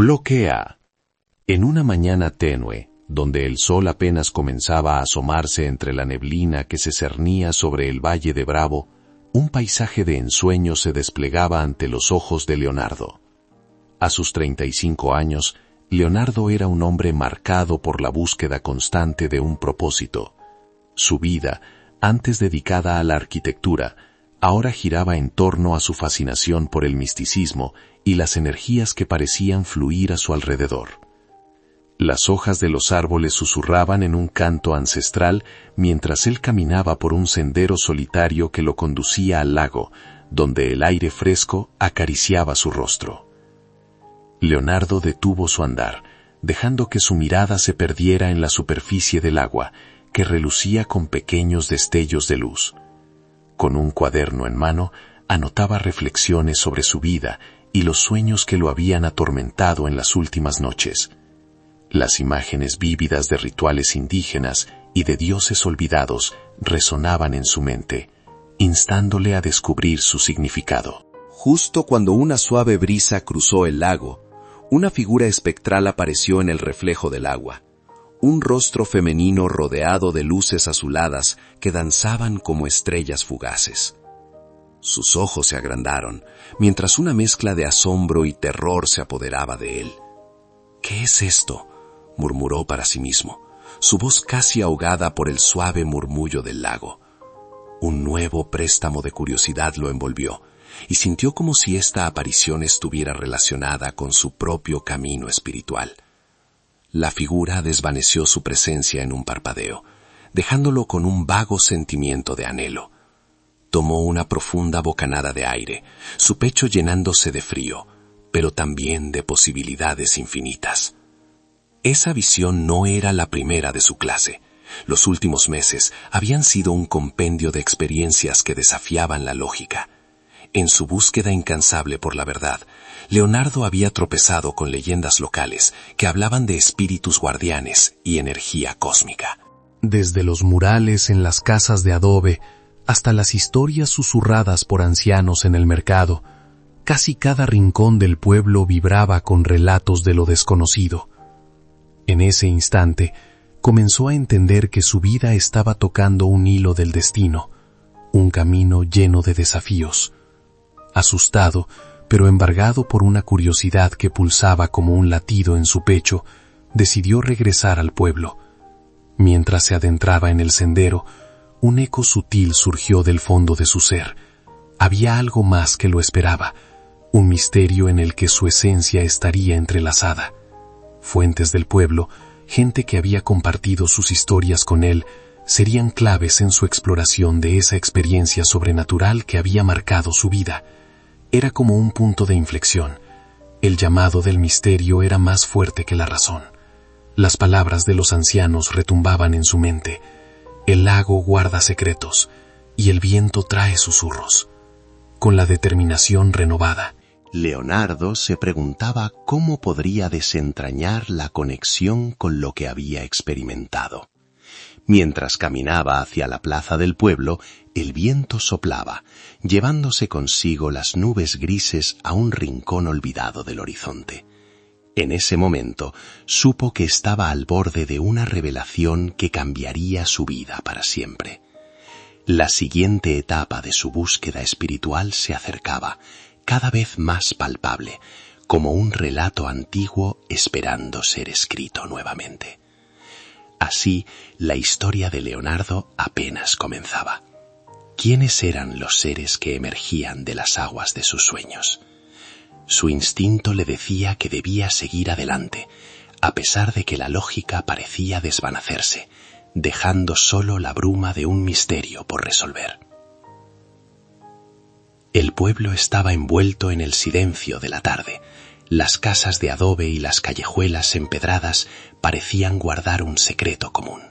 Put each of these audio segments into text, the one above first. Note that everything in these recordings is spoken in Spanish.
Bloque A. En una mañana tenue, donde el sol apenas comenzaba a asomarse entre la neblina que se cernía sobre el valle de Bravo, un paisaje de ensueño se desplegaba ante los ojos de Leonardo. A sus 35 años, Leonardo era un hombre marcado por la búsqueda constante de un propósito. Su vida, antes dedicada a la arquitectura, ahora giraba en torno a su fascinación por el misticismo y las energías que parecían fluir a su alrededor. Las hojas de los árboles susurraban en un canto ancestral mientras él caminaba por un sendero solitario que lo conducía al lago, donde el aire fresco acariciaba su rostro. Leonardo detuvo su andar, dejando que su mirada se perdiera en la superficie del agua, que relucía con pequeños destellos de luz. Con un cuaderno en mano, anotaba reflexiones sobre su vida y los sueños que lo habían atormentado en las últimas noches. Las imágenes vívidas de rituales indígenas y de dioses olvidados resonaban en su mente, instándole a descubrir su significado. Justo cuando una suave brisa cruzó el lago, una figura espectral apareció en el reflejo del agua. Un rostro femenino rodeado de luces azuladas que danzaban como estrellas fugaces. Sus ojos se agrandaron, mientras una mezcla de asombro y terror se apoderaba de él. «¿Qué es esto?», murmuró para sí mismo, su voz casi ahogada por el suave murmullo del lago. Un nuevo préstamo de curiosidad lo envolvió, y sintió como si esta aparición estuviera relacionada con su propio camino espiritual. La figura desvaneció su presencia en un parpadeo, dejándolo con un vago sentimiento de anhelo. Tomó una profunda bocanada de aire, su pecho llenándose de frío, pero también de posibilidades infinitas. Esa visión no era la primera de su clase. Los últimos meses habían sido un compendio de experiencias que desafiaban la lógica. En su búsqueda incansable por la verdad, Leonardo había tropezado con leyendas locales que hablaban de espíritus guardianes y energía cósmica. Desde los murales en las casas de adobe hasta las historias susurradas por ancianos en el mercado, casi cada rincón del pueblo vibraba con relatos de lo desconocido. En ese instante, comenzó a entender que su vida estaba tocando un hilo del destino, un camino lleno de desafíos. Asustado, pero embargado por una curiosidad que pulsaba como un latido en su pecho, decidió regresar al pueblo. Mientras se adentraba en el sendero, un eco sutil surgió del fondo de su ser. Había algo más que lo esperaba, un misterio en el que su esencia estaría entrelazada. Fuentes del pueblo, gente que había compartido sus historias con él, serían claves en su exploración de esa experiencia sobrenatural que había marcado su vida. Era como un punto de inflexión. El llamado del misterio era más fuerte que la razón. Las palabras de los ancianos retumbaban en su mente. El lago guarda secretos y el viento trae susurros. Con la determinación renovada, Leonardo se preguntaba cómo podría desentrañar la conexión con lo que había experimentado. Mientras caminaba hacia la plaza del pueblo, el viento soplaba, llevándose consigo las nubes grises a un rincón olvidado del horizonte. En ese momento, supo que estaba al borde de una revelación que cambiaría su vida para siempre. La siguiente etapa de su búsqueda espiritual se acercaba, cada vez más palpable, como un relato antiguo esperando ser escrito nuevamente. Así, la historia de Leonardo apenas comenzaba. ¿Quiénes eran los seres que emergían de las aguas de sus sueños? Su instinto le decía que debía seguir adelante, a pesar de que la lógica parecía desvanecerse, dejando solo la bruma de un misterio por resolver. El pueblo estaba envuelto en el silencio de la tarde. Las casas de adobe y las callejuelas empedradas parecían guardar un secreto común.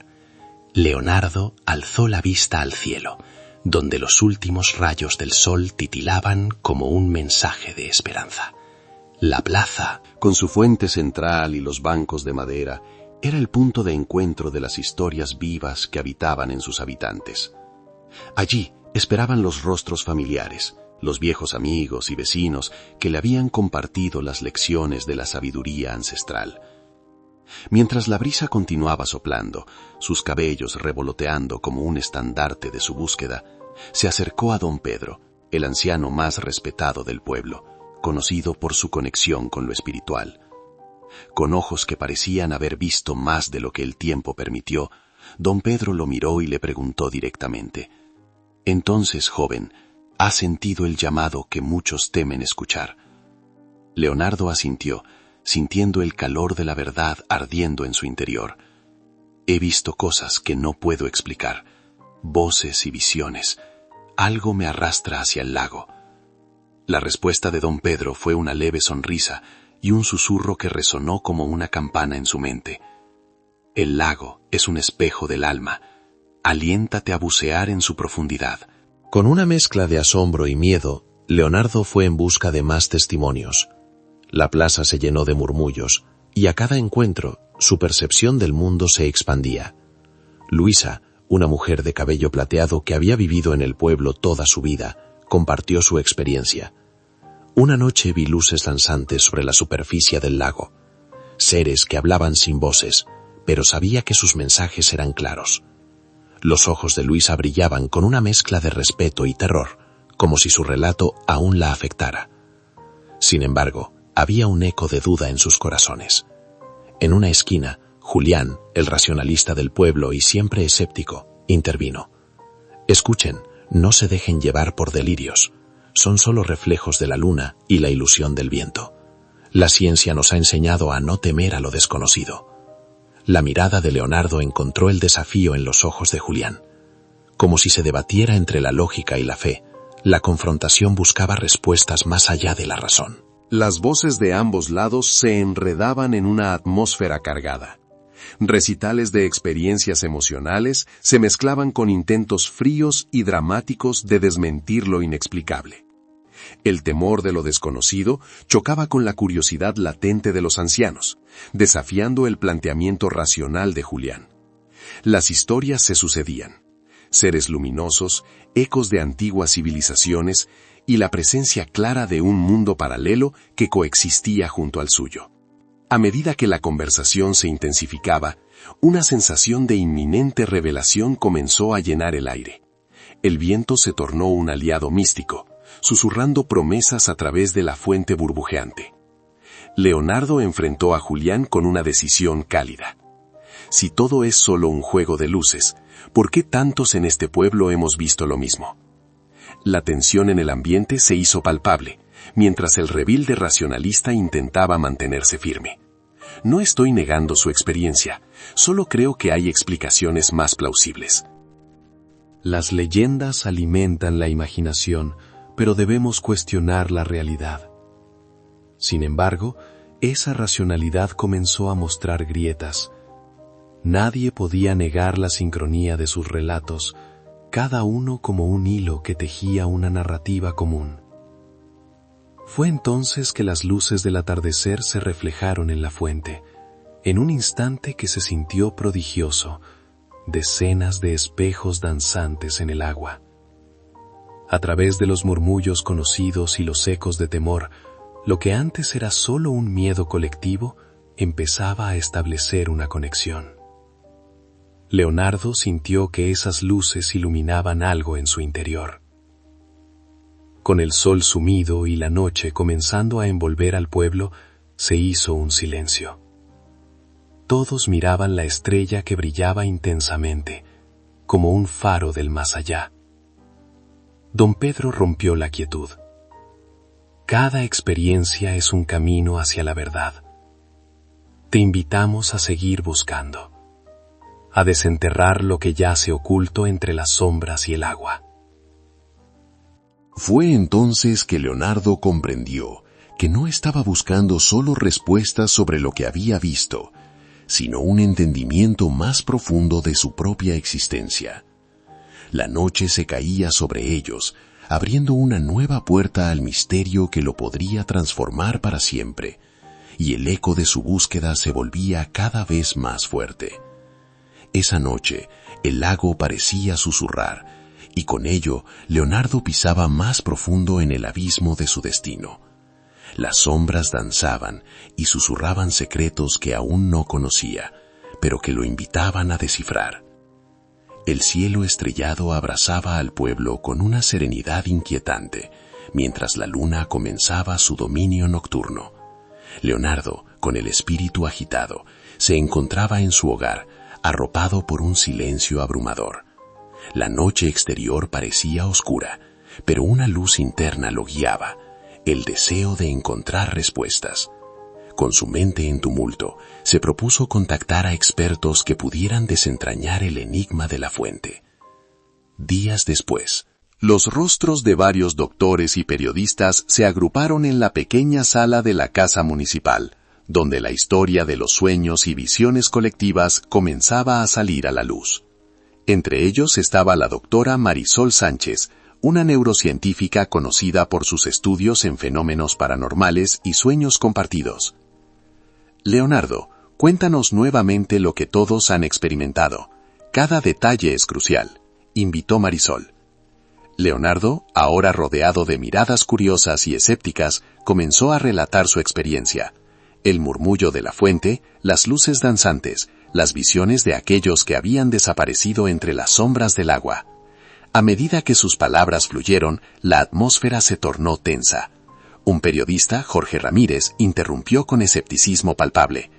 Leonardo alzó la vista al cielo, donde los últimos rayos del sol titilaban como un mensaje de esperanza. La plaza, con su fuente central y los bancos de madera, era el punto de encuentro de las historias vivas que habitaban en sus habitantes. Allí esperaban los rostros familiares, los viejos amigos y vecinos que le habían compartido las lecciones de la sabiduría ancestral. Mientras la brisa continuaba soplando, sus cabellos revoloteando como un estandarte de su búsqueda, se acercó a don Pedro, el anciano más respetado del pueblo, conocido por su conexión con lo espiritual. Con ojos que parecían haber visto más de lo que el tiempo permitió, don Pedro lo miró y le preguntó directamente: «Entonces, joven, ¿has sentido el llamado que muchos temen escuchar?» Leonardo asintió, sintiendo el calor de la verdad ardiendo en su interior. «He visto cosas que no puedo explicar, voces y visiones. Algo me arrastra hacia el lago». La respuesta de don Pedro fue una leve sonrisa y un susurro que resonó como una campana en su mente. «El lago es un espejo del alma. Aliéntate a bucear en su profundidad». Con una mezcla de asombro y miedo, Leonardo fue en busca de más testimonios. La plaza se llenó de murmullos, y a cada encuentro, su percepción del mundo se expandía. Luisa, una mujer de cabello plateado que había vivido en el pueblo toda su vida, compartió su experiencia. Una noche vi luces danzantes sobre la superficie del lago, seres que hablaban sin voces, pero sabía que sus mensajes eran claros. Los ojos de Luisa brillaban con una mezcla de respeto y terror, como si su relato aún la afectara. Sin embargo, había un eco de duda en sus corazones. En una esquina, Julián, el racionalista del pueblo y siempre escéptico, intervino. «Escuchen, no se dejen llevar por delirios. Son solo reflejos de la luna y la ilusión del viento. La ciencia nos ha enseñado a no temer a lo desconocido». La mirada de Leonardo encontró el desafío en los ojos de Julián. Como si se debatiera entre la lógica y la fe, la confrontación buscaba respuestas más allá de la razón. Las voces de ambos lados se enredaban en una atmósfera cargada. Recitales de experiencias emocionales se mezclaban con intentos fríos y dramáticos de desmentir lo inexplicable. El temor de lo desconocido chocaba con la curiosidad latente de los ancianos, desafiando el planteamiento racional de Julián. Las historias se sucedían: seres luminosos, ecos de antiguas civilizaciones y la presencia clara de un mundo paralelo que coexistía junto al suyo. A medida que la conversación se intensificaba, una sensación de inminente revelación comenzó a llenar el aire. El viento se tornó un aliado místico, susurrando promesas a través de la fuente burbujeante. Leonardo enfrentó a Julián con una decisión cálida. Si todo es solo un juego de luces, ¿por qué tantos en este pueblo hemos visto lo mismo? La tensión en el ambiente se hizo palpable, mientras el rebelde racionalista intentaba mantenerse firme. No estoy negando su experiencia, solo creo que hay explicaciones más plausibles. Las leyendas alimentan la imaginación, pero debemos cuestionar la realidad. Sin embargo, esa racionalidad comenzó a mostrar grietas. Nadie podía negar la sincronía de sus relatos, cada uno como un hilo que tejía una narrativa común. Fue entonces que las luces del atardecer se reflejaron en la fuente, en un instante que se sintió prodigioso, decenas de espejos danzantes en el agua. A través de los murmullos conocidos y los ecos de temor, lo que antes era solo un miedo colectivo empezaba a establecer una conexión. Leonardo sintió que esas luces iluminaban algo en su interior. Con el sol sumido y la noche comenzando a envolver al pueblo, se hizo un silencio. Todos miraban la estrella que brillaba intensamente, como un faro del más allá. Don Pedro rompió la quietud. Cada experiencia es un camino hacia la verdad. Te invitamos a seguir buscando, a desenterrar lo que yace oculto entre las sombras y el agua. Fue entonces que Leonardo comprendió que no estaba buscando solo respuestas sobre lo que había visto, sino un entendimiento más profundo de su propia existencia. La noche se caía sobre ellos, abriendo una nueva puerta al misterio que lo podría transformar para siempre, y el eco de su búsqueda se volvía cada vez más fuerte. Esa noche, el lago parecía susurrar, y con ello Leonardo pisaba más profundo en el abismo de su destino. Las sombras danzaban y susurraban secretos que aún no conocía, pero que lo invitaban a descifrar. El cielo estrellado abrazaba al pueblo con una serenidad inquietante, mientras la luna comenzaba su dominio nocturno. Leonardo, con el espíritu agitado, se encontraba en su hogar, arropado por un silencio abrumador. La noche exterior parecía oscura, pero una luz interna lo guiaba, el deseo de encontrar respuestas. Con su mente en tumulto, se propuso contactar a expertos que pudieran desentrañar el enigma de la fuente. Días después, los rostros de varios doctores y periodistas se agruparon en la pequeña sala de la casa municipal, donde la historia de los sueños y visiones colectivas comenzaba a salir a la luz. Entre ellos estaba la doctora Marisol Sánchez, una neurocientífica conocida por sus estudios en fenómenos paranormales y sueños compartidos. Leonardo, cuéntanos nuevamente lo que todos han experimentado. Cada detalle es crucial, invitó Marisol. Leonardo, ahora rodeado de miradas curiosas y escépticas, comenzó a relatar su experiencia. El murmullo de la fuente, las luces danzantes, las visiones de aquellos que habían desaparecido entre las sombras del agua. A medida que sus palabras fluyeron, la atmósfera se tornó tensa. Un periodista, Jorge Ramírez, interrumpió con escepticismo palpable.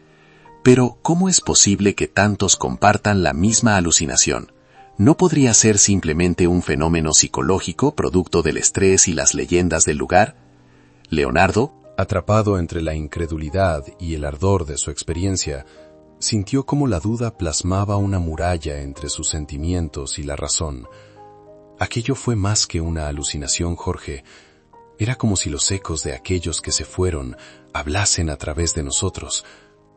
Pero, ¿cómo es posible que tantos compartan la misma alucinación? ¿No podría ser simplemente un fenómeno psicológico producto del estrés y las leyendas del lugar? Leonardo, atrapado entre la incredulidad y el ardor de su experiencia, sintió como la duda plasmaba una muralla entre sus sentimientos y la razón. Aquello fue más que una alucinación, Jorge. Era como si los ecos de aquellos que se fueron hablasen a través de nosotros,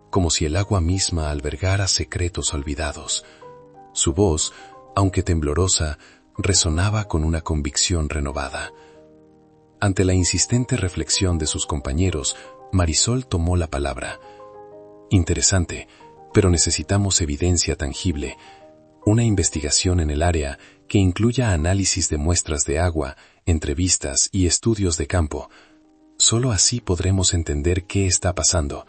como si el agua misma albergara secretos olvidados. Su voz, aunque temblorosa, resonaba con una convicción renovada. Ante la insistente reflexión de sus compañeros, Marisol tomó la palabra. Interesante, pero necesitamos evidencia tangible, una investigación en el área que incluya análisis de muestras de agua, entrevistas y estudios de campo. Solo así podremos entender qué está pasando.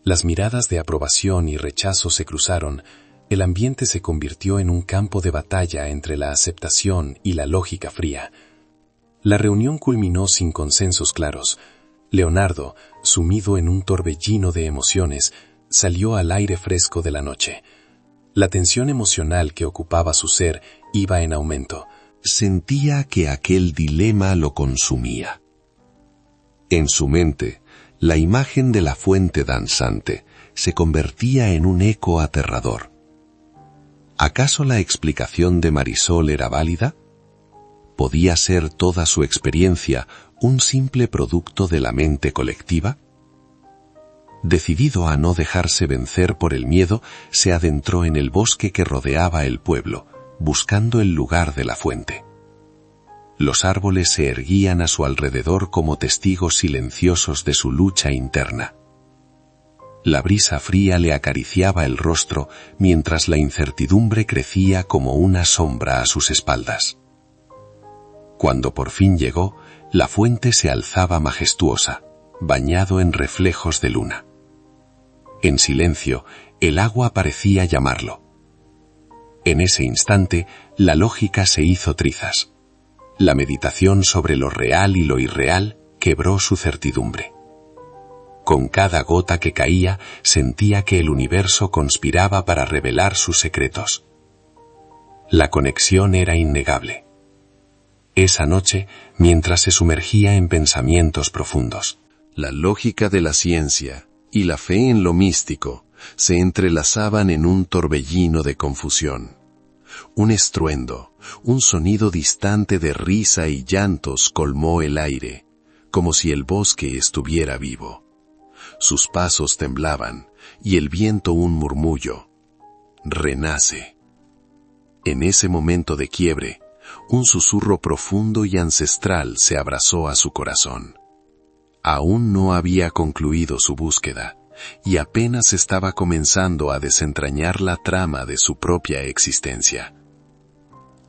Las miradas de aprobación y rechazo se cruzaron. El ambiente se convirtió en un campo de batalla entre la aceptación y la lógica fría. La reunión culminó sin consensos claros. Leonardo, sumido en un torbellino de emociones, salió al aire fresco de la noche. La tensión emocional que ocupaba su ser iba en aumento. Sentía que aquel dilema lo consumía. En su mente, la imagen de la fuente danzante se convertía en un eco aterrador. ¿Acaso la explicación de Marisol era válida? ¿Podía ser toda su experiencia un simple producto de la mente colectiva? Decidido a no dejarse vencer por el miedo, se adentró en el bosque que rodeaba el pueblo, buscando el lugar de la fuente. Los árboles se erguían a su alrededor como testigos silenciosos de su lucha interna. La brisa fría le acariciaba el rostro mientras la incertidumbre crecía como una sombra a sus espaldas. Cuando por fin llegó, la fuente se alzaba majestuosa, bañado en reflejos de luna. En silencio, el agua parecía llamarlo. En ese instante, la lógica se hizo trizas. La meditación sobre lo real y lo irreal quebró su certidumbre. Con cada gota que caía, sentía que el universo conspiraba para revelar sus secretos. La conexión era innegable. Esa noche, mientras se sumergía en pensamientos profundos, la lógica de la ciencia y la fe en lo místico se entrelazaban en un torbellino de confusión. Un estruendo, un sonido distante de risa y llantos colmó el aire, como si el bosque estuviera vivo. Sus pasos temblaban, y el viento un murmullo. Renace. En ese momento de quiebre, un susurro profundo y ancestral se abrazó a su corazón. Aún no había concluido su búsqueda, y apenas estaba comenzando a desentrañar la trama de su propia existencia.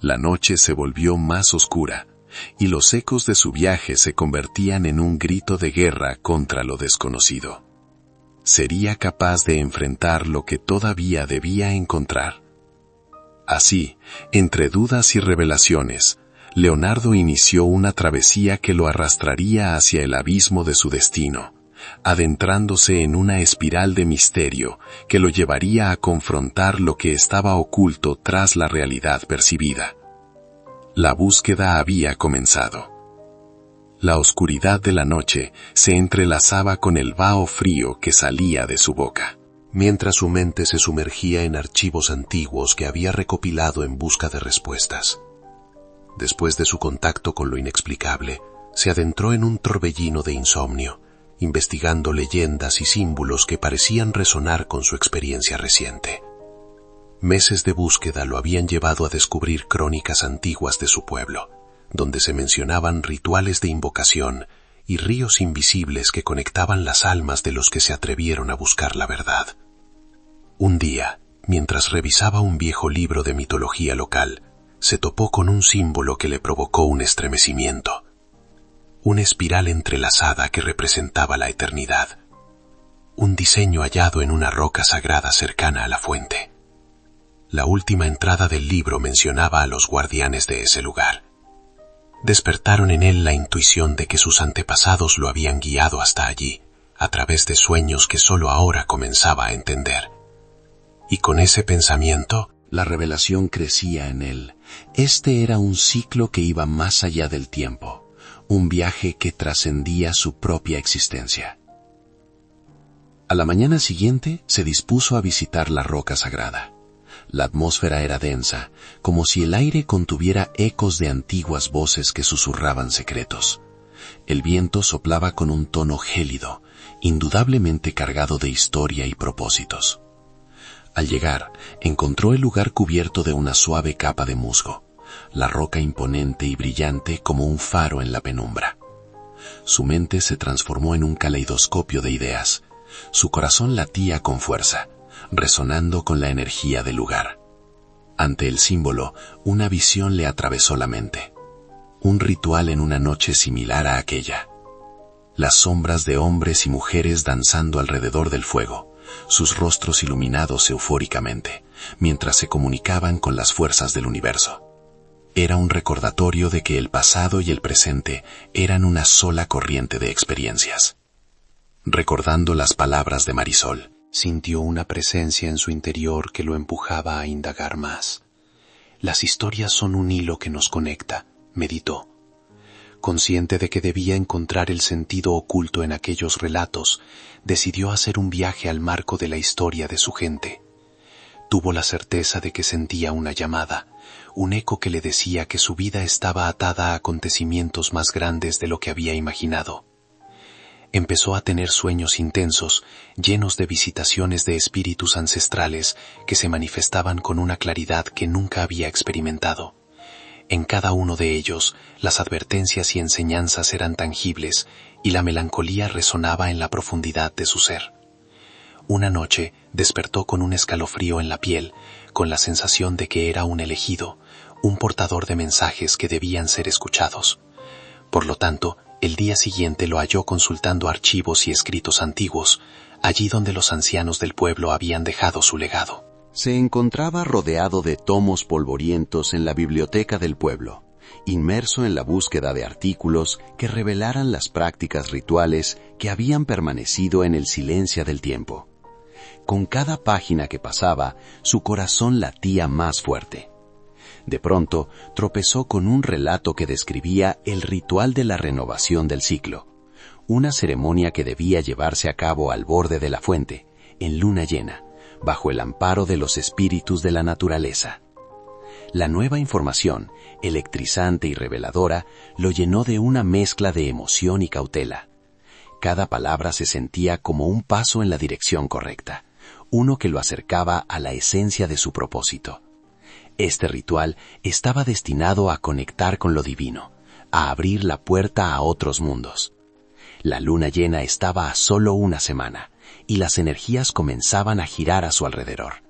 La noche se volvió más oscura, y los ecos de su viaje se convertían en un grito de guerra contra lo desconocido. Sería capaz de enfrentar lo que todavía debía encontrar. Así, entre dudas y revelaciones, Leonardo inició una travesía que lo arrastraría hacia el abismo de su destino, adentrándose en una espiral de misterio que lo llevaría a confrontar lo que estaba oculto tras la realidad percibida. La búsqueda había comenzado. La oscuridad de la noche se entrelazaba con el vaho frío que salía de su boca, mientras su mente se sumergía en archivos antiguos que había recopilado en busca de respuestas. Después de su contacto con lo inexplicable, se adentró en un torbellino de insomnio, investigando leyendas y símbolos que parecían resonar con su experiencia reciente. Meses de búsqueda lo habían llevado a descubrir crónicas antiguas de su pueblo, donde se mencionaban rituales de invocación y ríos invisibles que conectaban las almas de los que se atrevieron a buscar la verdad. Un día, mientras revisaba un viejo libro de mitología local, se topó con un símbolo que le provocó un estremecimiento. Una espiral entrelazada que representaba la eternidad. Un diseño hallado en una roca sagrada cercana a la fuente. La última entrada del libro mencionaba a los guardianes de ese lugar. Despertaron en él la intuición de que sus antepasados lo habían guiado hasta allí, a través de sueños que solo ahora comenzaba a entender. Y con ese pensamiento, la revelación crecía en él. Este era un ciclo que iba más allá del tiempo, un viaje que trascendía su propia existencia. A la mañana siguiente se dispuso a visitar la roca sagrada. La atmósfera era densa, como si el aire contuviera ecos de antiguas voces que susurraban secretos. El viento soplaba con un tono gélido, indudablemente cargado de historia y propósitos. Al llegar, encontró el lugar cubierto de una suave capa de musgo, la roca imponente y brillante como un faro en la penumbra. Su mente se transformó en un caleidoscopio de ideas. Su corazón latía con fuerza, resonando con la energía del lugar. Ante el símbolo, una visión le atravesó la mente. Un ritual en una noche similar a aquella. Las sombras de hombres y mujeres danzando alrededor del fuego, sus rostros iluminados eufóricamente, mientras se comunicaban con las fuerzas del universo. Era un recordatorio de que el pasado y el presente eran una sola corriente de experiencias. Recordando las palabras de Marisol, sintió una presencia en su interior que lo empujaba a indagar más. Las historias son un hilo que nos conecta, meditó. Consciente de que debía encontrar el sentido oculto en aquellos relatos, decidió hacer un viaje al marco de la historia de su gente. Tuvo la certeza de que sentía una llamada, un eco que le decía que su vida estaba atada a acontecimientos más grandes de lo que había imaginado. Empezó a tener sueños intensos, llenos de visitaciones de espíritus ancestrales que se manifestaban con una claridad que nunca había experimentado. En cada uno de ellos, las advertencias y enseñanzas eran tangibles y la melancolía resonaba en la profundidad de su ser. Una noche despertó con un escalofrío en la piel, con la sensación de que era un elegido, un portador de mensajes que debían ser escuchados. Por lo tanto, el día siguiente lo halló consultando archivos y escritos antiguos, allí donde los ancianos del pueblo habían dejado su legado. Se encontraba rodeado de tomos polvorientos en la biblioteca del pueblo, inmerso en la búsqueda de artículos que revelaran las prácticas rituales que habían permanecido en el silencio del tiempo. Con cada página que pasaba, su corazón latía más fuerte. De pronto, tropezó con un relato que describía el ritual de la renovación del ciclo, una ceremonia que debía llevarse a cabo al borde de la fuente, en luna llena, bajo el amparo de los espíritus de la naturaleza. La nueva información, electrizante y reveladora, lo llenó de una mezcla de emoción y cautela. Cada palabra se sentía como un paso en la dirección correcta, uno que lo acercaba a la esencia de su propósito. Este ritual estaba destinado a conectar con lo divino, a abrir la puerta a otros mundos. La luna llena estaba a solo una semana, y las energías comenzaban a girar a su alrededor.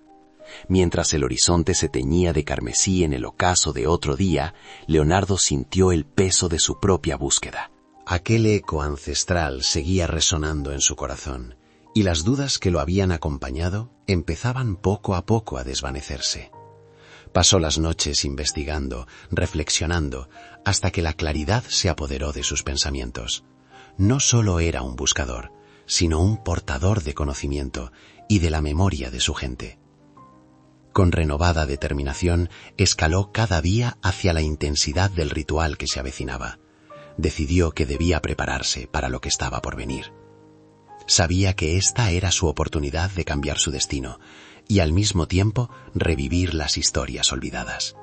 Mientras el horizonte se teñía de carmesí en el ocaso de otro día, Leonardo sintió el peso de su propia búsqueda. Aquel eco ancestral seguía resonando en su corazón, y las dudas que lo habían acompañado empezaban poco a poco a desvanecerse. Pasó las noches investigando, reflexionando, hasta que la claridad se apoderó de sus pensamientos. No solo era un buscador, sino un portador de conocimiento y de la memoria de su gente. Con renovada determinación, escaló cada día hacia la intensidad del ritual que se avecinaba. Decidió que debía prepararse para lo que estaba por venir. Sabía que esta era su oportunidad de cambiar su destino y al mismo tiempo revivir las historias olvidadas.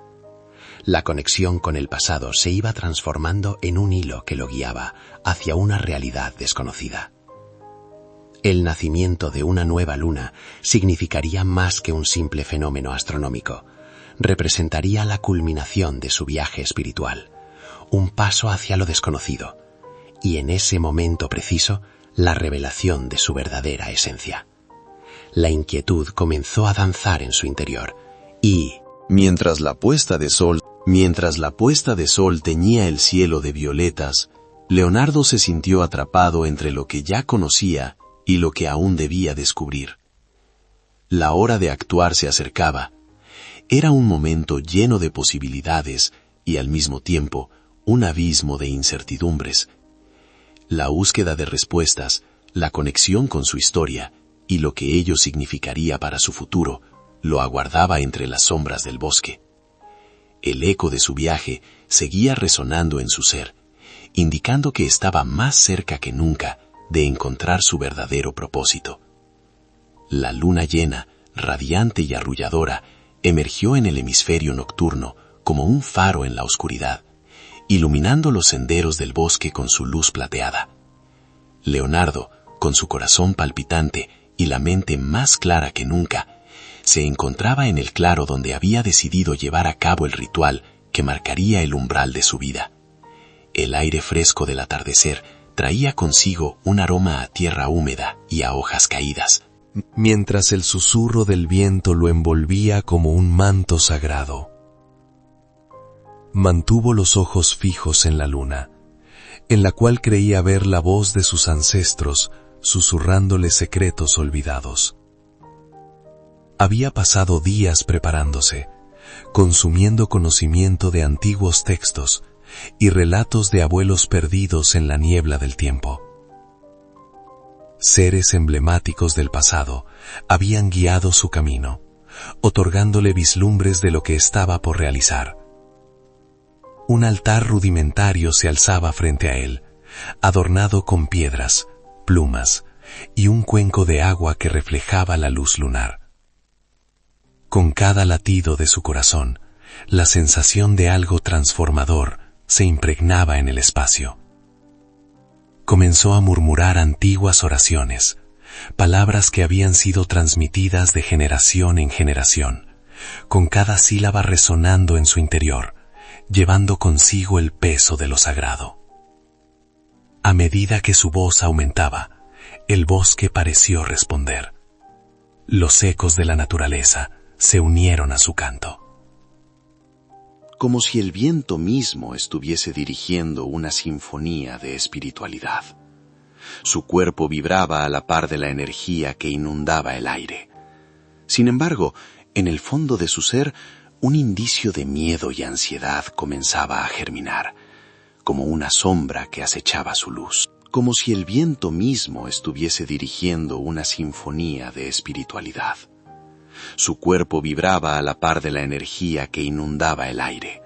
La conexión con el pasado se iba transformando en un hilo que lo guiaba hacia una realidad desconocida. El nacimiento de una nueva luna significaría más que un simple fenómeno astronómico. Representaría la culminación de su viaje espiritual, un paso hacia lo desconocido, y en ese momento preciso, la revelación de su verdadera esencia. La inquietud comenzó a danzar en su interior, y, mientras la puesta de sol teñía el cielo de violetas, Leonardo se sintió atrapado entre lo que ya conocía y lo que aún debía descubrir. La hora de actuar se acercaba. Era un momento lleno de posibilidades y al mismo tiempo un abismo de incertidumbres. La búsqueda de respuestas, la conexión con su historia y lo que ello significaría para su futuro, lo aguardaba entre las sombras del bosque. El eco de su viaje seguía resonando en su ser, indicando que estaba más cerca que nunca de encontrar su verdadero propósito. La luna llena, radiante y arrulladora, emergió en el hemisferio nocturno como un faro en la oscuridad, iluminando los senderos del bosque con su luz plateada. Leonardo, con su corazón palpitante y la mente más clara que nunca, se encontraba en el claro donde había decidido llevar a cabo el ritual que marcaría el umbral de su vida. El aire fresco del atardecer traía consigo un aroma a tierra húmeda y a hojas caídas, mientras el susurro del viento lo envolvía como un manto sagrado. Mantuvo los ojos fijos en la luna, en la cual creía ver la voz de sus ancestros susurrándole secretos olvidados. Había pasado días preparándose, consumiendo conocimiento de antiguos textos y relatos de abuelos perdidos en la niebla del tiempo. Seres emblemáticos del pasado habían guiado su camino, otorgándole vislumbres de lo que estaba por realizar. Un altar rudimentario se alzaba frente a él, adornado con piedras, plumas y un cuenco de agua que reflejaba la luz lunar. Con cada latido de su corazón, la sensación de algo transformador se impregnaba en el espacio. Comenzó a murmurar antiguas oraciones, palabras que habían sido transmitidas de generación en generación, con cada sílaba resonando en su interior, llevando consigo el peso de lo sagrado. A medida que su voz aumentaba, el bosque pareció responder. Los ecos de la naturaleza se unieron a su canto. Como si el viento mismo estuviese dirigiendo una sinfonía de espiritualidad. Su cuerpo vibraba a la par de la energía que inundaba el aire. Sin embargo, en el fondo de su ser, un indicio de miedo y ansiedad comenzaba a germinar, como una sombra que acechaba su luz. Como si el viento mismo estuviese dirigiendo una sinfonía de espiritualidad. Su cuerpo vibraba a la par de la energía que inundaba el aire.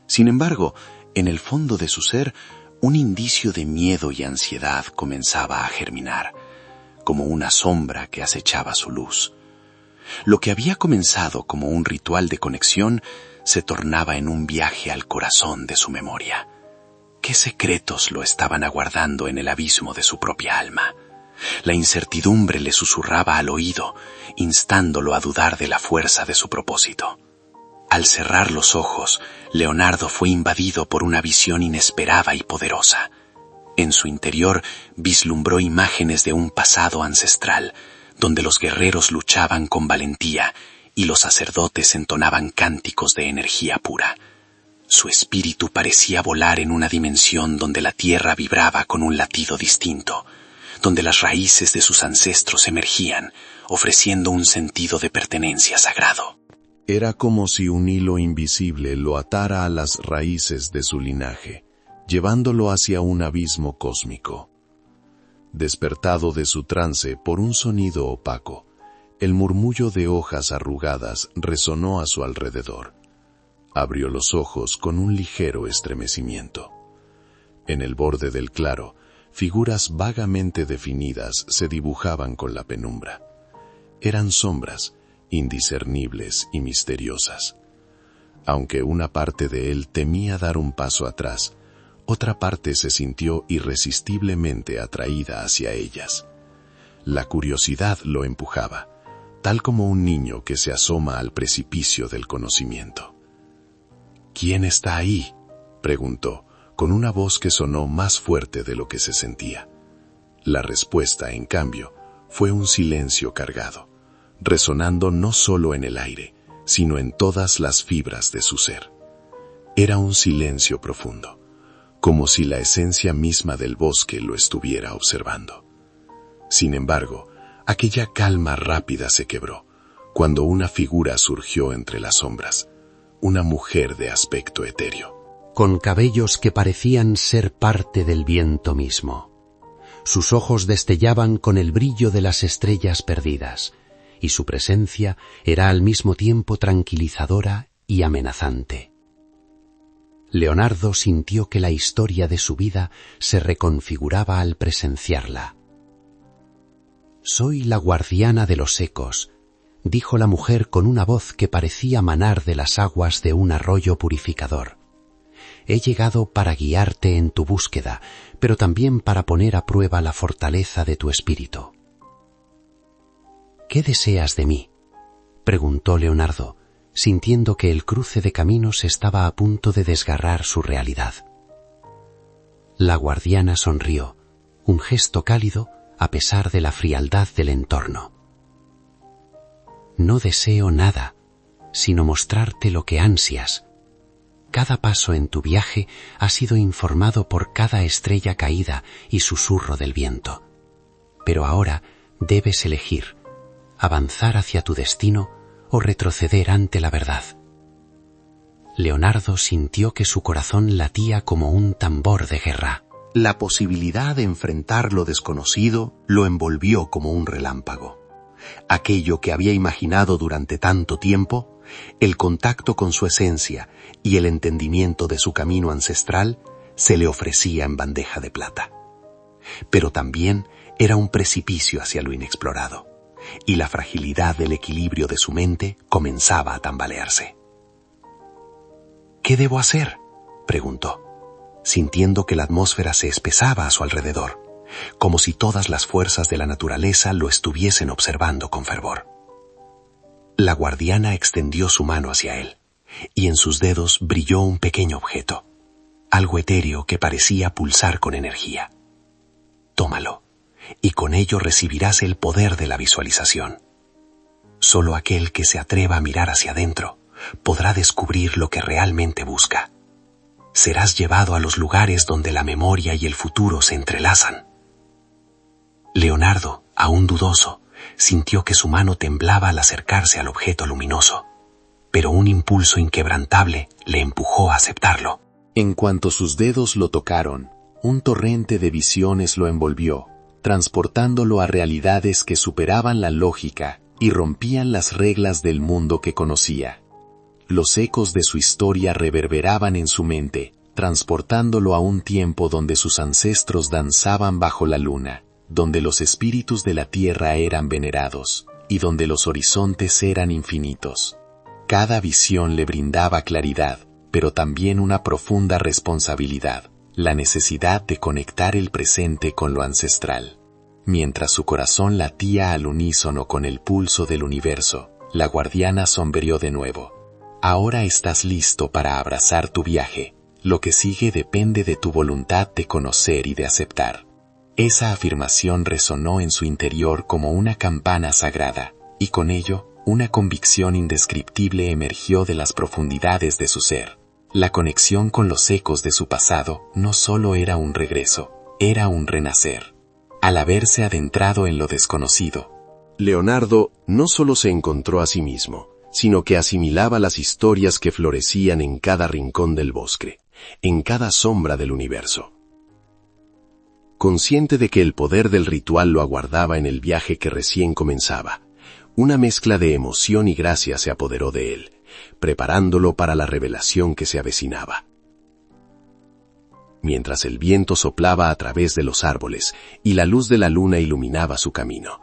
Sin embargo, en el fondo de su ser, un indicio de miedo y ansiedad comenzaba a germinar, como una sombra que acechaba su luz. Lo que había comenzado como un ritual de conexión se tornaba en un viaje al corazón de su memoria. ¿Qué secretos lo estaban aguardando en el abismo de su propia alma? La incertidumbre le susurraba al oído, instándolo a dudar de la fuerza de su propósito. Al cerrar los ojos, Leonardo fue invadido por una visión inesperada y poderosa. En su interior vislumbró imágenes de un pasado ancestral, donde los guerreros luchaban con valentía y los sacerdotes entonaban cánticos de energía pura. Su espíritu parecía volar en una dimensión donde la tierra vibraba con un latido distinto, donde las raíces de sus ancestros emergían, ofreciendo un sentido de pertenencia sagrado. Era como si un hilo invisible lo atara a las raíces de su linaje, llevándolo hacia un abismo cósmico. Despertado de su trance por un sonido opaco, el murmullo de hojas arrugadas resonó a su alrededor. Abrió los ojos con un ligero estremecimiento. En el borde del claro, figuras vagamente definidas se dibujaban con la penumbra. Eran sombras, indiscernibles y misteriosas. Aunque una parte de él temía dar un paso atrás, otra parte se sintió irresistiblemente atraída hacia ellas. La curiosidad lo empujaba, tal como un niño que se asoma al precipicio del conocimiento. «¿Quién está ahí?», preguntó, con una voz que sonó más fuerte de lo que se sentía. La respuesta, en cambio, fue un silencio cargado, resonando no solo en el aire, sino en todas las fibras de su ser. Era un silencio profundo, como si la esencia misma del bosque lo estuviera observando. Sin embargo, aquella calma rápida se quebró, cuando una figura surgió entre las sombras, una mujer de aspecto etéreo, con cabellos que parecían ser parte del viento mismo. Sus ojos destellaban con el brillo de las estrellas perdidas, y su presencia era al mismo tiempo tranquilizadora y amenazante. Leonardo sintió que la historia de su vida se reconfiguraba al presenciarla. «Soy la guardiana de los ecos», dijo la mujer con una voz que parecía manar de las aguas de un arroyo purificador. «He llegado para guiarte en tu búsqueda, pero también para poner a prueba la fortaleza de tu espíritu». «¿Qué deseas de mí?», preguntó Leonardo, sintiendo que el cruce de caminos estaba a punto de desgarrar su realidad. La guardiana sonrió, un gesto cálido a pesar de la frialdad del entorno. «No deseo nada, sino mostrarte lo que ansias. Cada paso en tu viaje ha sido informado por cada estrella caída y susurro del viento. Pero ahora debes elegir, avanzar hacia tu destino o retroceder ante la verdad». Leonardo sintió que su corazón latía como un tambor de guerra. La posibilidad de enfrentar lo desconocido lo envolvió como un relámpago. Aquello que había imaginado durante tanto tiempo, el contacto con su esencia y el entendimiento de su camino ancestral, se le ofrecía en bandeja de plata. Pero también era un precipicio hacia lo inexplorado, y la fragilidad del equilibrio de su mente comenzaba a tambalearse. «¿Qué debo hacer?», preguntó, sintiendo que la atmósfera se espesaba a su alrededor, como si todas las fuerzas de la naturaleza lo estuviesen observando con fervor. La guardiana extendió su mano hacia él, y en sus dedos brilló un pequeño objeto, algo etéreo que parecía pulsar con energía. «Tómalo, y con ello recibirás el poder de la visualización. Solo aquel que se atreva a mirar hacia adentro podrá descubrir lo que realmente busca. Serás llevado a los lugares donde la memoria y el futuro se entrelazan». Leonardo, aún dudoso, sintió que su mano temblaba al acercarse al objeto luminoso, pero un impulso inquebrantable le empujó a aceptarlo. En cuanto sus dedos lo tocaron, un torrente de visiones lo envolvió, transportándolo a realidades que superaban la lógica y rompían las reglas del mundo que conocía. Los ecos de su historia reverberaban en su mente, transportándolo a un tiempo donde sus ancestros danzaban bajo la luna, donde los espíritus de la tierra eran venerados, y donde los horizontes eran infinitos. Cada visión le brindaba claridad, pero también una profunda responsabilidad, la necesidad de conectar el presente con lo ancestral. Mientras su corazón latía al unísono con el pulso del universo, la guardiana sombreó de nuevo. «Ahora estás listo para abrazar tu viaje. Lo que sigue depende de tu voluntad de conocer y de aceptar». Esa afirmación resonó en su interior como una campana sagrada, y con ello, Una convicción indescriptible emergió de las profundidades de su ser. La conexión con los ecos de su pasado no solo era un regreso, era un renacer. Al haberse adentrado en lo desconocido, Leonardo no solo se encontró a sí mismo, sino que asimilaba las historias que florecían en cada rincón del bosque, en cada sombra del universo. Consciente de que el poder del ritual lo aguardaba en el viaje que recién comenzaba, una mezcla de emoción y gracia se apoderó de él, preparándolo para la revelación que se avecinaba. Mientras el viento soplaba a través de los árboles y la luz de la luna iluminaba su camino,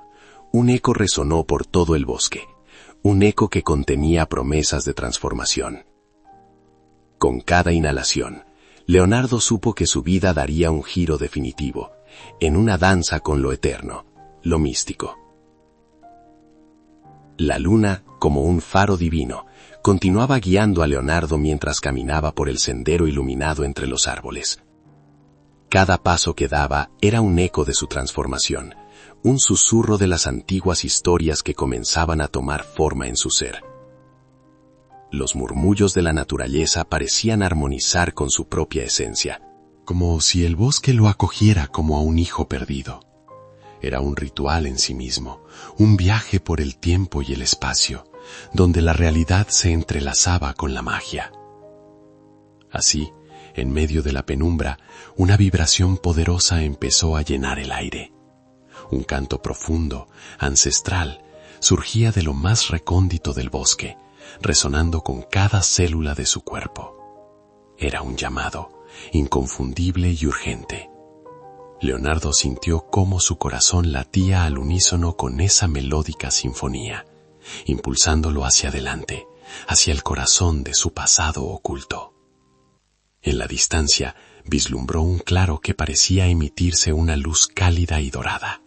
un eco resonó por todo el bosque, un eco que contenía promesas de transformación. Con cada inhalación, Leonardo supo que su vida daría un giro definitivo, en una danza con lo eterno, lo místico. La luna, como un faro divino, continuaba guiando a Leonardo mientras caminaba por el sendero iluminado entre los árboles. Cada paso que daba era un eco de su transformación, un susurro de las antiguas historias que comenzaban a tomar forma en su ser. Los murmullos de la naturaleza parecían armonizar con su propia esencia, como si el bosque lo acogiera como a un hijo perdido. Era un ritual en sí mismo, un viaje por el tiempo y el espacio, donde la realidad se entrelazaba con la magia. Así, en medio de la penumbra, una vibración poderosa empezó a llenar el aire. Un canto profundo, ancestral, surgía de lo más recóndito del bosque, resonando con cada célula de su cuerpo. Era un llamado, inconfundible y urgente. Leonardo sintió cómo su corazón latía al unísono con esa melódica sinfonía, impulsándolo hacia adelante, hacia el corazón de su pasado oculto. En la distancia, vislumbró un claro que parecía emitirse una luz cálida y dorada.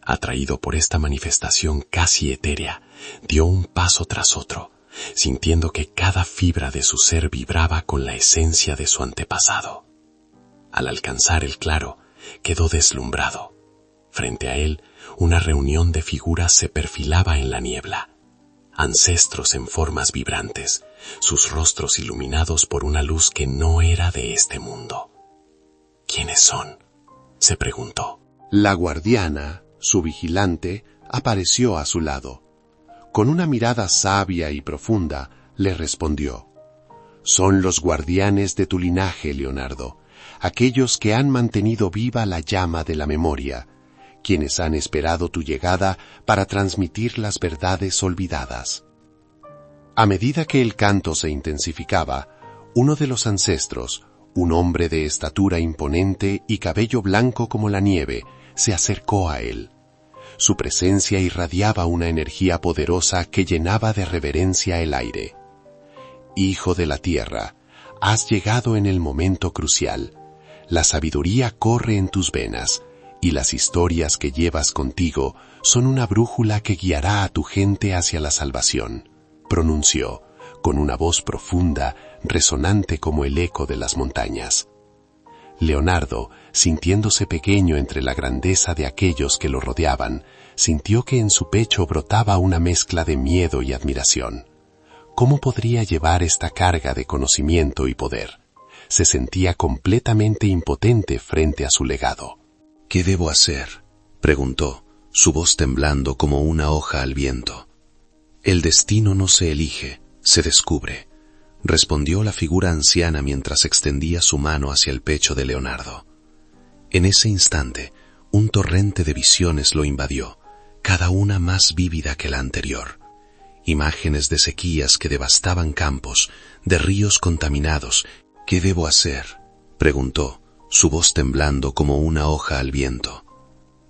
Atraído por esta manifestación casi etérea, dio un paso tras otro, sintiendo que cada fibra de su ser vibraba con la esencia de su antepasado. Al alcanzar el claro, quedó deslumbrado. Frente a él, una reunión de figuras se perfilaba en la niebla. Ancestros en formas vibrantes, sus rostros iluminados por una luz que no era de este mundo. ¿Quiénes son?, se preguntó. La guardiana, su vigilante, apareció a su lado. Con una mirada sabia y profunda, le respondió: «Son los guardianes de tu linaje, Leonardo, aquellos que han mantenido viva la llama de la memoria, quienes han esperado tu llegada para transmitir las verdades olvidadas». A medida que el canto se intensificaba, uno de los ancestros, un hombre de estatura imponente y cabello blanco como la nieve, se acercó a él. Su presencia irradiaba una energía poderosa que llenaba de reverencia el aire. «Hijo de la tierra, has llegado en el momento crucial. La sabiduría corre en tus venas, y las historias que llevas contigo son una brújula que guiará a tu gente hacia la salvación», pronunció, con una voz profunda, resonante como el eco de las montañas. Leonardo, sintiéndose pequeño entre la grandeza de aquellos que lo rodeaban, sintió que en su pecho brotaba una mezcla de miedo y admiración. ¿Cómo podría llevar esta carga de conocimiento y poder? Se sentía completamente impotente frente a su legado. «¿Qué debo hacer?», preguntó, su voz temblando como una hoja al viento. «El destino no se elige, se descubre», respondió la figura anciana mientras extendía su mano hacia el pecho de Leonardo. En ese instante, un torrente de visiones lo invadió, cada una más vívida que la anterior. Imágenes de sequías que devastaban campos, de ríos contaminados. «¿Qué debo hacer?», preguntó, su voz temblando como una hoja al viento.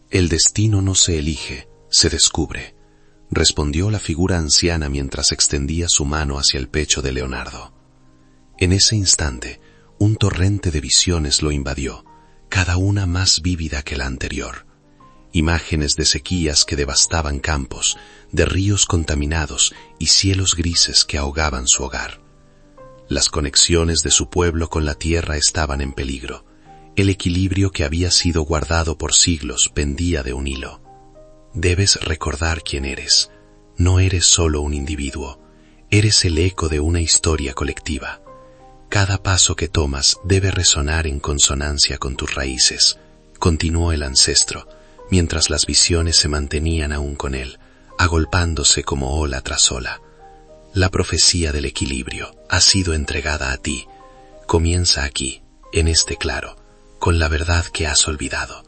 «El destino no se elige, se descubre», respondió la figura anciana mientras extendía su mano hacia el pecho de Leonardo. En ese instante, un torrente de visiones lo invadió, cada una más vívida que la anterior. Imágenes de sequías que devastaban campos, de ríos contaminados y cielos grises que ahogaban su hogar. Las conexiones de su pueblo con la tierra estaban en peligro. El equilibrio que había sido guardado por siglos pendía de un hilo. «Debes recordar quién eres. No eres solo un individuo, eres el eco de una historia colectiva. Cada paso que tomas debe resonar en consonancia con tus raíces, continuó el ancestro, mientras las visiones se mantenían aún con él, agolpándose como ola tras ola. La profecía del equilibrio ha sido entregada a ti. Comienza aquí, en este claro, con la verdad que has olvidado.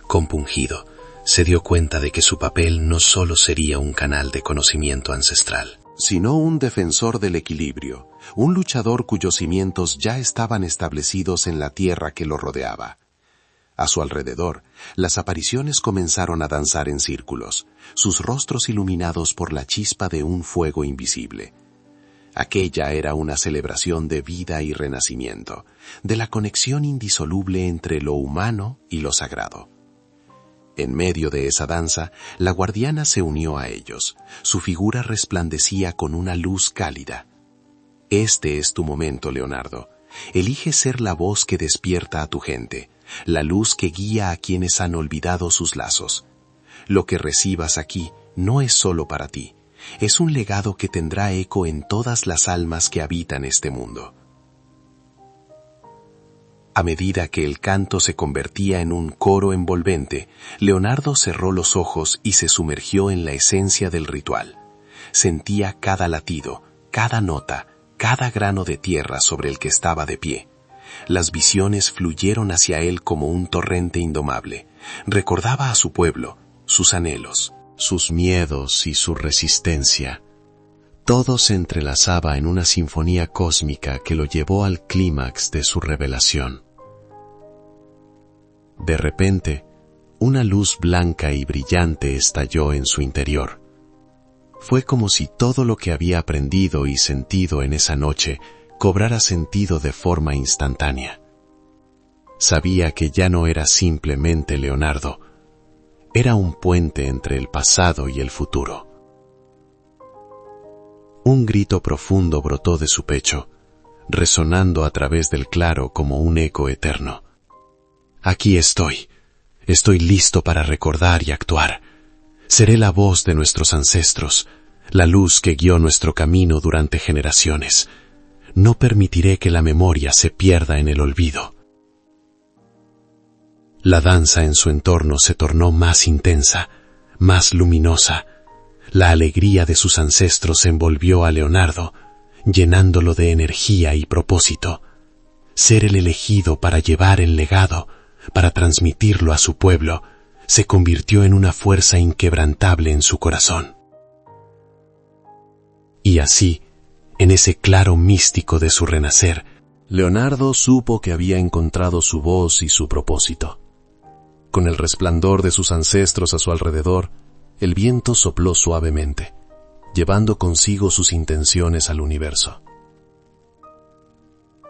Compungido, se dio cuenta de que su papel no solo sería un canal de conocimiento ancestral, sino un defensor del equilibrio, un luchador cuyos cimientos ya estaban establecidos en la tierra que lo rodeaba. A su alrededor, las apariciones comenzaron a danzar en círculos, sus rostros iluminados por la chispa de un fuego invisible. Aquella era una celebración de vida y renacimiento, de la conexión indisoluble entre lo humano y lo sagrado. En medio de esa danza, la guardiana se unió a ellos. Su figura resplandecía con una luz cálida. Este es tu momento, Leonardo. Elige ser la voz que despierta a tu gente, la luz que guía a quienes han olvidado sus lazos. Lo que recibas aquí no es solo para ti, es un legado que tendrá eco en todas las almas que habitan este mundo. A medida que el canto se convertía en un coro envolvente, Leonardo cerró los ojos y se sumergió en la esencia del ritual. Sentía cada latido, cada nota, cada grano de tierra sobre el que estaba de pie. Las visiones fluyeron hacia él como un torrente indomable. Recordaba a su pueblo, sus anhelos, sus miedos y su resistencia. Todo se entrelazaba en una sinfonía cósmica que lo llevó al clímax de su revelación. De repente, una luz blanca y brillante estalló en su interior. Fue como si todo lo que había aprendido y sentido en esa noche cobrara sentido de forma instantánea. Sabía que ya no era simplemente Leonardo, era un puente entre el pasado y el futuro. Un grito profundo brotó de su pecho, resonando a través del claro como un eco eterno. Aquí estoy listo para recordar y actuar. Seré la voz de nuestros ancestros, la luz que guió nuestro camino durante generaciones. No permitiré que la memoria se pierda en el olvido. La danza en su entorno se tornó más intensa, más luminosa. La alegría de sus ancestros envolvió a Leonardo, llenándolo de energía y propósito. Ser el elegido para llevar el legado, para transmitirlo a su pueblo, se convirtió en una fuerza inquebrantable en su corazón. Y así, en ese claro místico de su renacer, Leonardo supo que había encontrado su voz y su propósito. Con el resplandor de sus ancestros a su alrededor, el viento sopló suavemente, llevando consigo sus intenciones al universo.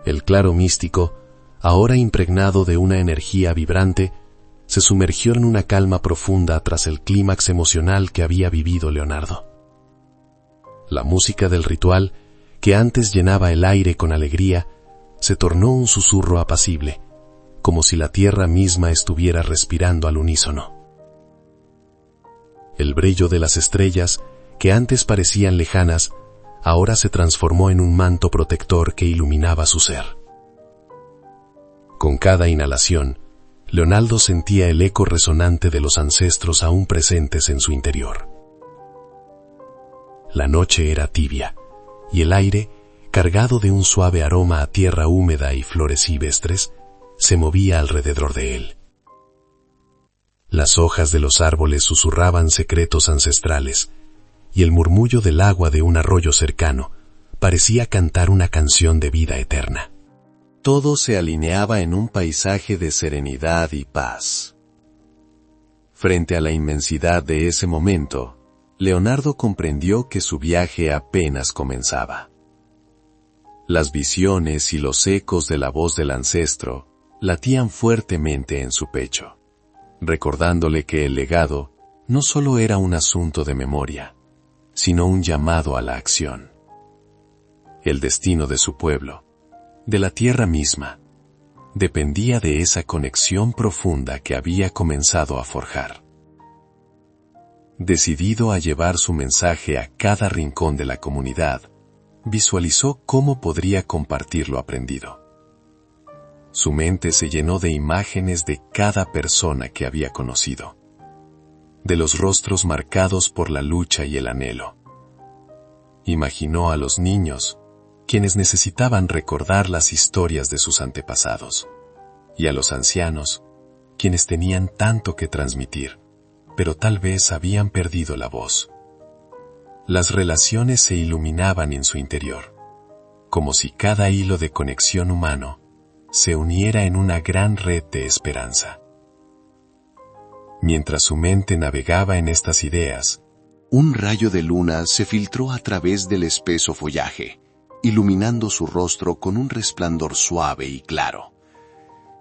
El claro místico, ahora impregnado de una energía vibrante, se sumergió en una calma profunda tras el clímax emocional que había vivido Leonardo. La música del ritual, que antes llenaba el aire con alegría, se tornó un susurro apacible, como si la tierra misma estuviera respirando al unísono. El brillo de las estrellas, que antes parecían lejanas, ahora se transformó en un manto protector que iluminaba su ser. Con cada inhalación, Leonardo sentía el eco resonante de los ancestros aún presentes en su interior. La noche era tibia, y el aire, cargado de un suave aroma a tierra húmeda y flores silvestres, se movía alrededor de él. Las hojas de los árboles susurraban secretos ancestrales, y el murmullo del agua de un arroyo cercano parecía cantar una canción de vida eterna. Todo se alineaba en un paisaje de serenidad y paz. Frente a la inmensidad de ese momento, Leonardo comprendió que su viaje apenas comenzaba. Las visiones y los ecos de la voz del ancestro latían fuertemente en su pecho, recordándole que el legado no solo era un asunto de memoria, sino un llamado a la acción. El destino de su pueblo, de la tierra misma, dependía de esa conexión profunda que había comenzado a forjar. Decidido a llevar su mensaje a cada rincón de la comunidad, visualizó cómo podría compartir lo aprendido. Su mente se llenó de imágenes de cada persona que había conocido, de los rostros marcados por la lucha y el anhelo. Imaginó a los niños, quienes necesitaban recordar las historias de sus antepasados, y a los ancianos, quienes tenían tanto que transmitir, pero tal vez habían perdido la voz. Las relaciones se iluminaban en su interior, como si cada hilo de conexión humano se uniera en una gran red de esperanza. Mientras su mente navegaba en estas ideas, un rayo de luna se filtró a través del espeso follaje, iluminando su rostro con un resplandor suave y claro.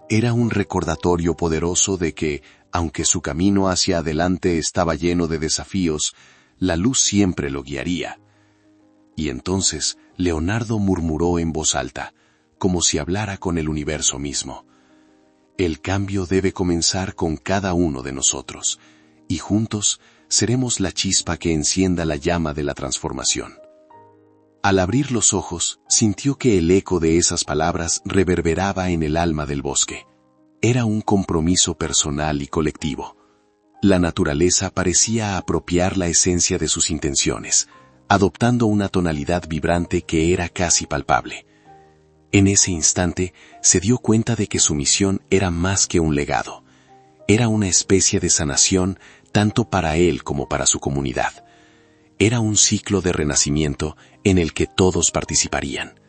Era un recordatorio poderoso de que, aunque su camino hacia adelante estaba lleno de desafíos, la luz siempre lo guiaría. Y entonces Leonardo murmuró en voz alta, como si hablara con el universo mismo: el cambio debe comenzar con cada uno de nosotros, y juntos seremos la chispa que encienda la llama de la transformación. Al abrir los ojos, sintió que el eco de esas palabras reverberaba en el alma del bosque. Era un compromiso personal y colectivo. La naturaleza parecía apropiar la esencia de sus intenciones, adoptando una tonalidad vibrante que era casi palpable. En ese instante se dio cuenta de que su misión era más que un legado. Era una especie de sanación tanto para él como para su comunidad. Era un ciclo de renacimiento en el que todos participarían.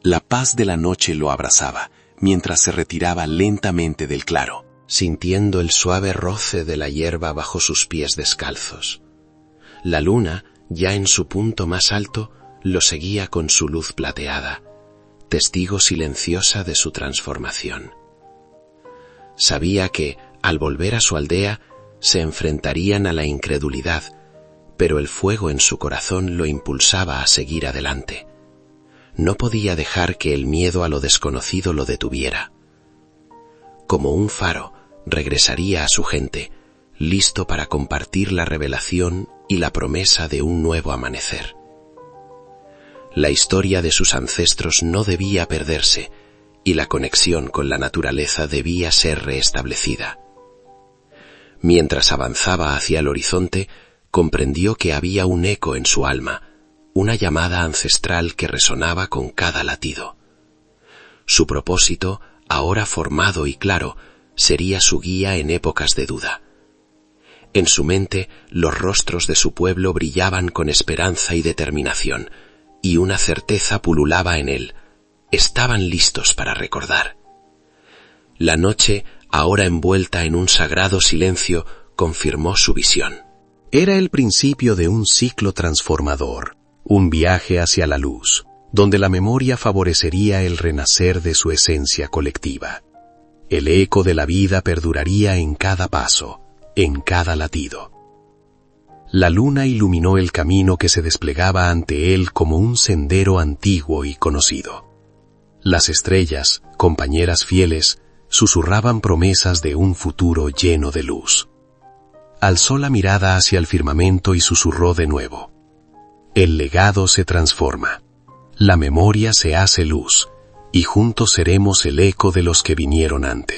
La paz de la noche lo abrazaba, mientras se retiraba lentamente del claro, sintiendo el suave roce de la hierba bajo sus pies descalzos. La luna, ya en su punto más alto, lo seguía con su luz plateada, testigo silenciosa de su transformación. Sabía que, al volver a su aldea, se enfrentarían a la incredulidad, pero el fuego en su corazón lo impulsaba a seguir adelante. No podía dejar que el miedo a lo desconocido lo detuviera. Como un faro, regresaría a su gente, listo para compartir la revelación y la promesa de un nuevo amanecer. La historia de sus ancestros no debía perderse, y la conexión con la naturaleza debía ser restablecida. Mientras avanzaba hacia el horizonte, comprendió que había un eco en su alma, una llamada ancestral que resonaba con cada latido. Su propósito, ahora formado y claro, sería su guía en épocas de duda. En su mente, los rostros de su pueblo brillaban con esperanza y determinación, y una certeza pululaba en él: estaban listos para recordar. La noche, ahora envuelta en un sagrado silencio, confirmó su visión. Era el principio de un ciclo transformador, un viaje hacia la luz, donde la memoria favorecería el renacer de su esencia colectiva. El eco de la vida perduraría en cada paso, en cada latido. La luna iluminó el camino que se desplegaba ante él como un sendero antiguo y conocido. Las estrellas, compañeras fieles, susurraban promesas de un futuro lleno de luz. Alzó la mirada hacia el firmamento y susurró de nuevo: el legado se transforma, la memoria se hace luz, y juntos seremos el eco de los que vinieron antes.